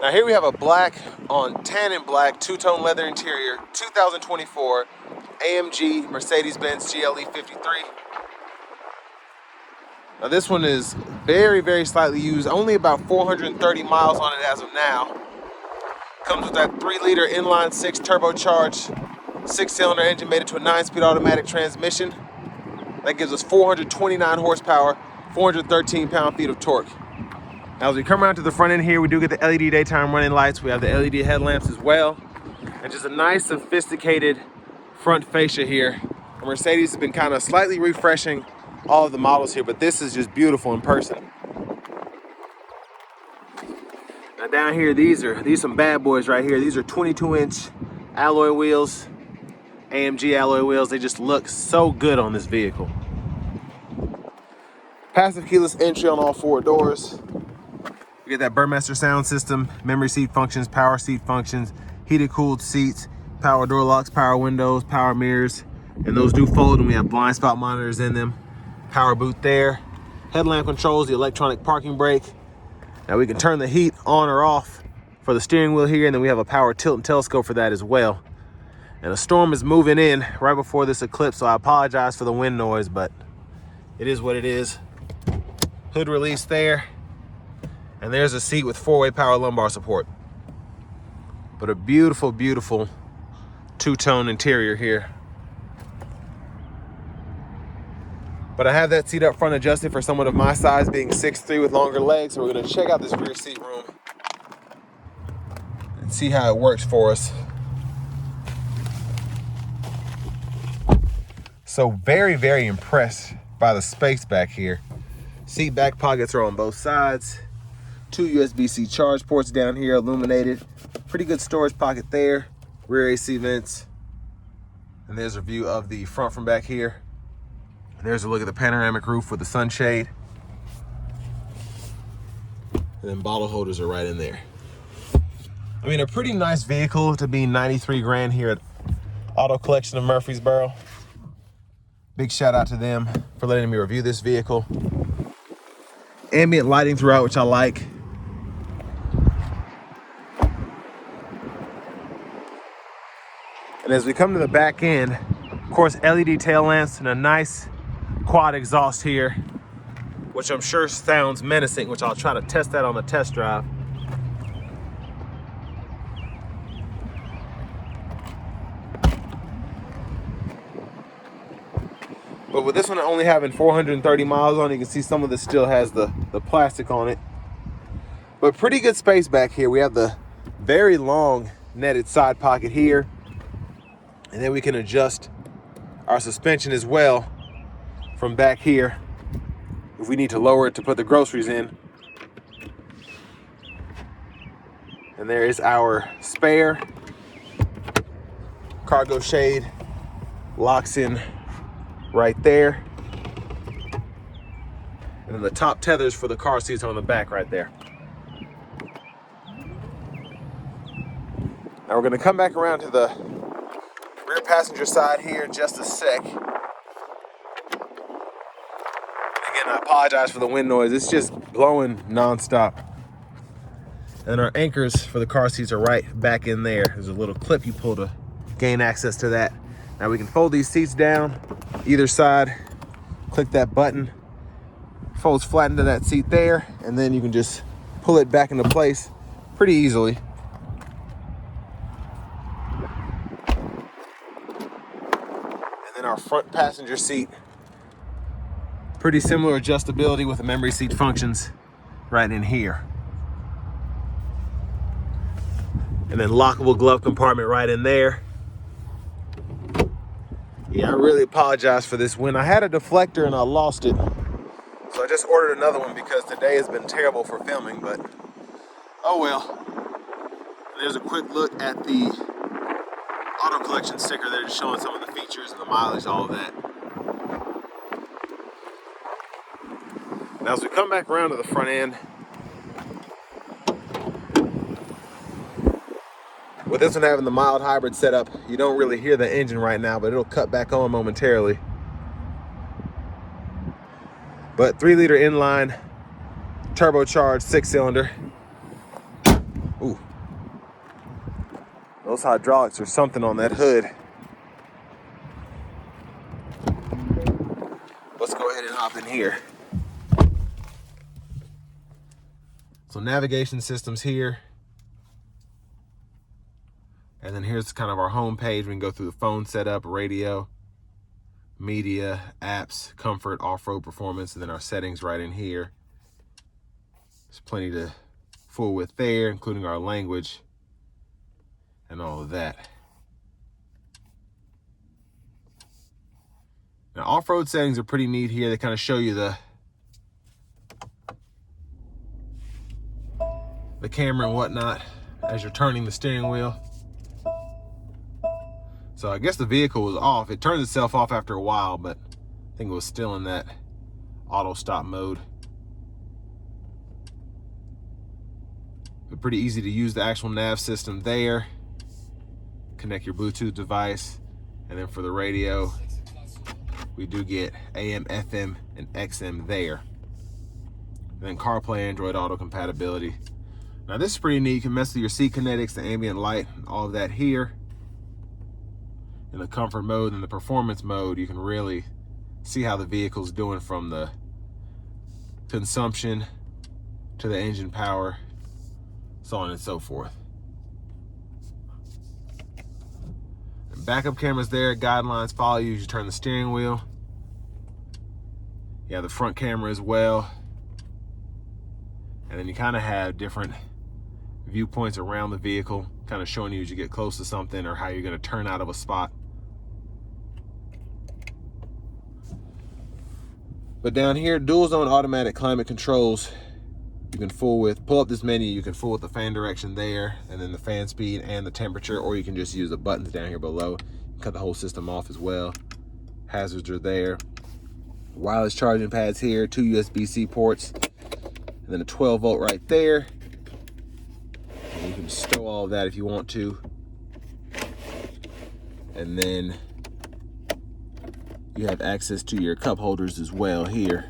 Now here we have a black on tan and black two-tone leather interior, 2024 AMG Mercedes-Benz GLE 53. Now this one is very slightly used, only about 430 miles on it as of now. Comes with that 3-liter inline 6 turbocharged 6-cylinder engine made into a 9-speed automatic transmission. That gives us 429 horsepower, 413 pound-feet of torque. Now as we come around to the front end here, we do get the LED daytime running lights. We have the LED headlamps as well. And just a nice sophisticated front fascia here. Mercedes has been kind of slightly refreshing all of the models here, but this is just beautiful in person. Now down here, these some bad boys right here. These are 22-inch alloy wheels, AMG alloy wheels. They just look so good on this vehicle. Passive keyless entry on all 4 doors. We get that Burmester sound system, memory seat functions, power seat functions, heated cooled seats, power door locks, power windows, power mirrors, and those do fold, and we have blind spot monitors in them. Power boot there. Headlamp controls, the electronic parking brake. Now we can turn the heat on or off for the steering wheel here, and then we have a power tilt and telescope for that as well. And a storm is moving in right before this eclipse, so I apologize for the wind noise, but it is what it is. Hood release there. And there's a seat with 4-way power lumbar support. But a beautiful, beautiful two-tone interior here. But I have that seat up front adjusted for someone of my size, being 6'3" with longer legs. So we're gonna check out this rear seat room and see how it works for us. So very impressed by the space back here. Seat back pockets are on both sides. 2 USB-C charge ports down here, illuminated. Pretty good storage pocket there. Rear AC vents. And there's a view of the front from back here. And there's a look at the panoramic roof with the sunshade. And then bottle holders are right in there. I mean, a pretty nice vehicle to be 93 grand here at Auto Collection of Murfreesboro. Big shout out to them for letting me review this vehicle. Ambient lighting throughout, which I like. And as we come to the back end, of course, LED tail lamps and a nice quad exhaust here, which I'm sure sounds menacing, which I'll try to test that on the test drive. But with this one only having 430 miles on it, you can see some of this still has the plastic on it. But pretty good space back here. We have the very long netted side pocket here. And then we can adjust our suspension as well from back here if we need to lower it to put the groceries in. And there is our spare. Cargo shade locks in right there. And then the top tethers for the car seats are on the back right there. Now we're gonna come back around to the rear passenger side here in just a sec. Again, I apologize for the wind noise. It's just blowing nonstop. And our anchors for the car seats are right back in there. There's a little clip you pull to gain access to that. Now we can fold these seats down either side, click that button, folds flat into that seat there, and then you can just pull it back into place pretty easily. And then our front passenger seat, pretty similar adjustability with the memory seat functions right in here. And then lockable glove compartment right in there. Yeah, I really apologize for this wind. I had a deflector and I lost it. So I just ordered another one because today has been terrible for filming, but oh well. There's a quick look at the Auto Collection sticker there, just showing some of the features and the mileage, all of that. Now as we come back around to the front end, with this one having the mild hybrid setup, you don't really hear the engine right now, but it'll cut back on momentarily. But 3-liter inline, turbocharged 6-cylinder. Ooh. Those hydraulics or something on that hood. Let's go ahead and hop in here. So navigation systems here. And then here's kind of our home page. We can go through the phone setup, radio, media, apps, comfort, off-road performance, and then our settings right in here. There's plenty to fool with there, including our language and all of that. Now, off-road settings are pretty neat here. They kind of show you the camera and whatnot as you're turning the steering wheel. So I guess the vehicle was off. It turns itself off after a while, but I think it was still in that auto stop mode. But pretty easy to use the actual nav system there. Connect your Bluetooth device. And then for the radio, we do get AM, FM, and XM there. And then CarPlay, Android Auto compatibility. Now this is pretty neat. You can mess with your seat kinetics, the ambient light, all of that here. In the comfort mode and the performance mode, you can really see how the vehicle's doing from the consumption to the engine power, so on and so forth. And backup cameras there, guidelines follow you as you turn the steering wheel. You have the front camera as well. And then you kind of have different viewpoints around the vehicle, kind of showing you as you get close to something or how you're going to turn out of a spot. But down here, dual zone automatic climate controls. You can fool with, pull up this menu, you can fool with the fan direction there, and then the fan speed and the temperature, or you can just use the buttons down here below. Cut the whole system off as well. Hazards are there. Wireless charging pads here, 2 USB-C ports, and then a 12 volt right there. And you can stow all of that if you want to. And then you have access to your cup holders as well here.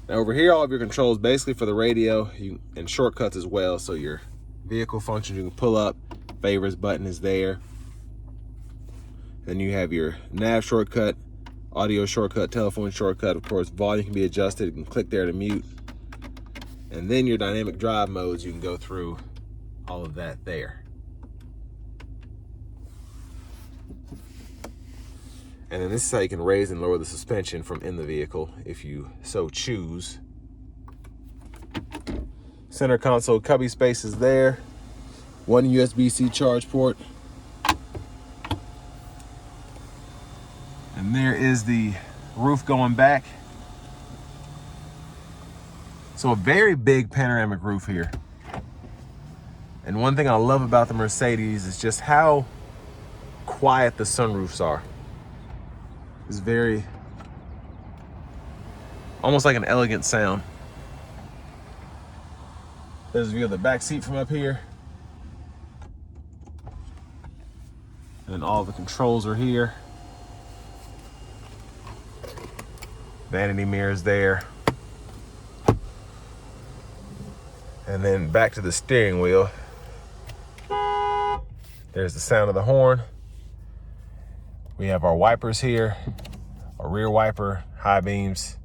Now over here, all of your controls basically for the radio and shortcuts as well. So your vehicle functions, you can pull up, favorites button is there. Then you have your nav shortcut, audio shortcut, telephone shortcut. Of course, volume can be adjusted. You can click there to mute. And then your dynamic drive modes, you can go through all of that there. And then this is how you can raise and lower the suspension from in the vehicle if you so choose. Center console cubby space is there. 1 USB-C charge port. And there is the roof going back. So a very big panoramic roof here. And one thing I love about the Mercedes is just how quiet the sunroofs are. It's very, almost like an elegant sound. There's a view of the back seat from up here. And all the controls are here. Vanity mirrors there. And then back to the steering wheel. There's the sound of the horn. We have our wipers here, our rear wiper, high beams.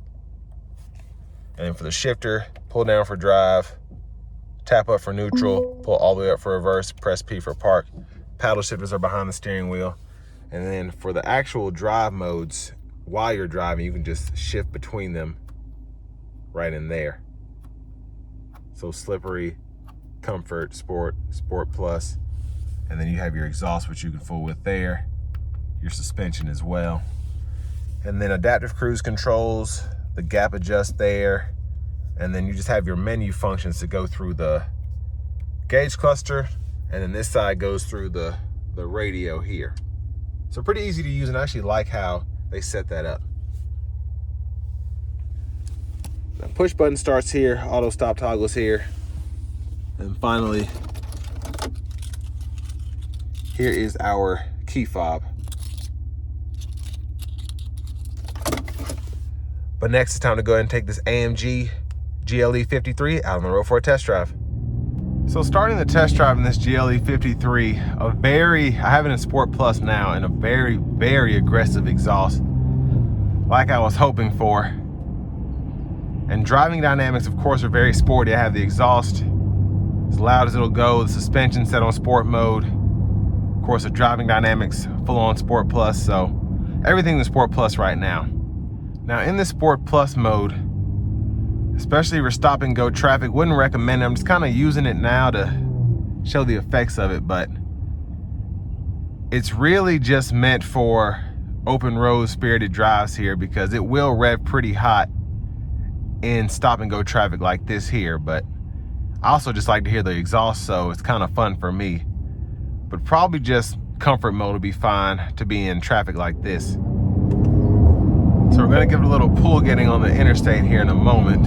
And then for the shifter, pull down for drive, tap up for neutral, pull all the way up for reverse, press P for park. Paddle shifters are behind the steering wheel. And then for the actual drive modes, while you're driving, you can just shift between them right in there. So slippery, comfort, sport, sport plus. And then you have your exhaust, which you can fool with there. Your suspension as well. And then adaptive cruise controls, the gap adjust there. And then you just have your menu functions to go through the gauge cluster. And then this side goes through the radio here. So pretty easy to use, and I actually like how they set that up. Now push button starts here, auto stop toggles here. And finally, here is our key fob. But next it's time to go ahead and take this AMG GLE 53 out on the road for a test drive. So starting the test drive in this GLE 53, I have it in Sport Plus now, and a very, very aggressive exhaust, like I was hoping for. And driving dynamics, of course, are very sporty. I have the exhaust as loud as it'll go, the suspension set on sport mode. Of course, the driving dynamics full on Sport Plus, so everything in Sport Plus right now. Now in the Sport Plus mode, especially for stop and go traffic, wouldn't recommend it. I'm just kind of using it now to show the effects of it, but it's really just meant for open road spirited drives here, because it will rev pretty hot in stop and go traffic like this here. But I also just like to hear the exhaust, so it's kind of fun for me. But probably just comfort mode will be fine to be in traffic like this. So we're gonna give it a little pull getting on the interstate here in a moment.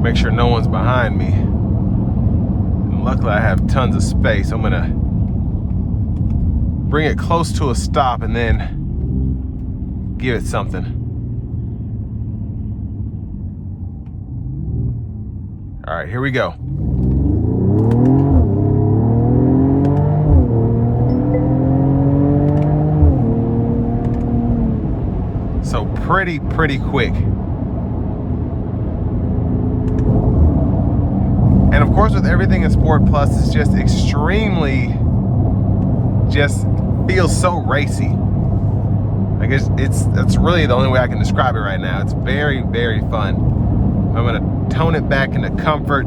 Make sure no one's behind me. And luckily I have tons of space. I'm gonna bring it close to a stop and then give it something. All right, here we go. So pretty quick. And of course, with everything in Sport Plus, it's just just feels so racy. I guess that's really the only way I can describe it right now. It's very, very fun. I'm gonna tone it back into comfort,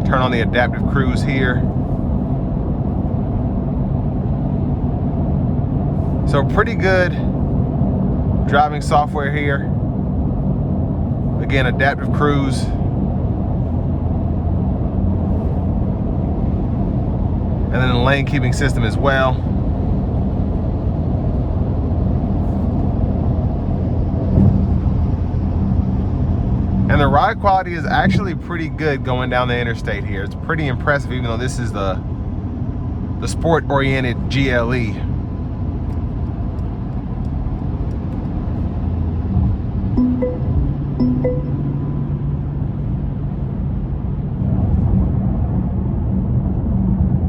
turn on the adaptive cruise here. So pretty good driving software here. Again, adaptive cruise. And then the lane keeping system as well. And the ride quality is actually pretty good going down the interstate here. It's pretty impressive, even though this is the sport-oriented GLE.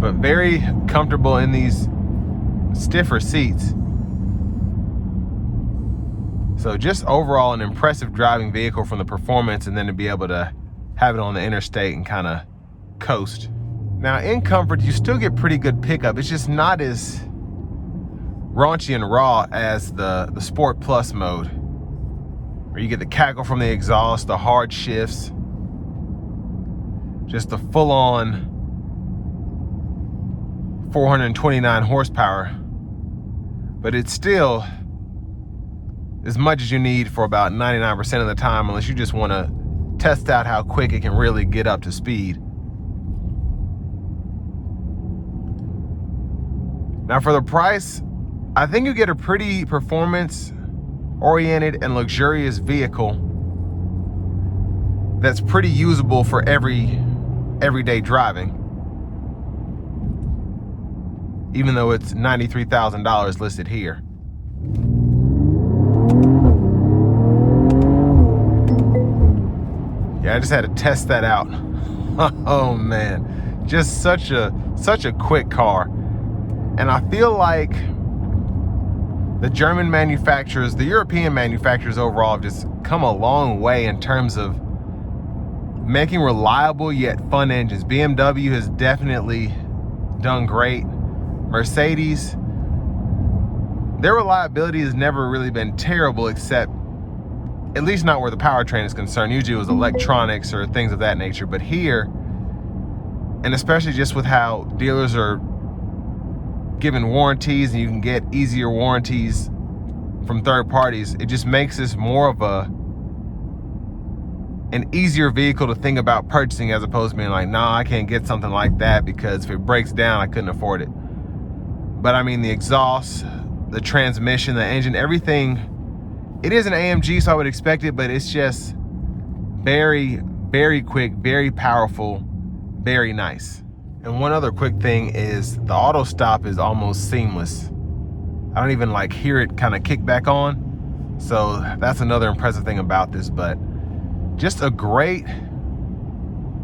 But very comfortable in these stiffer seats. So just overall an impressive driving vehicle from the performance, and then to be able to have it on the interstate and kind of coast. Now in comfort, you still get pretty good pickup. It's just not as raunchy and raw as the Sport Plus mode, where you get the cackle from the exhaust, the hard shifts, just the full-on 429 horsepower. But it's still as much as you need for about 99% of the time, unless you just want to test out how quick it can really get up to speed. Now for the price, I think you get a pretty performance-oriented and luxurious vehicle that's pretty usable for everyday driving, even though it's $93,000 listed here. Yeah, I just had to test that out. Oh man, just such a quick car. And I feel like the German manufacturers, the European manufacturers overall, have just come a long way in terms of making reliable yet fun engines. BMW has definitely done great. Mercedes, their reliability has never really been terrible, except at least not where the powertrain is concerned. Usually it was electronics or things of that nature. But here, and especially just with how dealers are giving warranties and you can get easier warranties from third parties, it just makes this more of an easier vehicle to think about purchasing, as opposed to being like, nah, I can't get something like that because if it breaks down, I couldn't afford it. But I mean, the exhaust, the transmission, the engine, everything, it is an AMG, so I would expect it, but it's just very, very quick, very powerful, very nice. And one other quick thing is the auto stop is almost seamless. I don't even like hear it kind of kick back on. So that's another impressive thing about this. But Just a great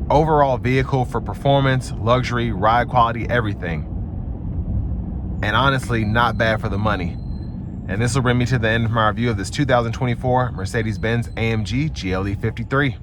overall vehicle for performance, luxury, ride quality, everything. And honestly, not bad for the money. And this will bring me to the end of my review of this 2024 Mercedes-Benz AMG GLE 53.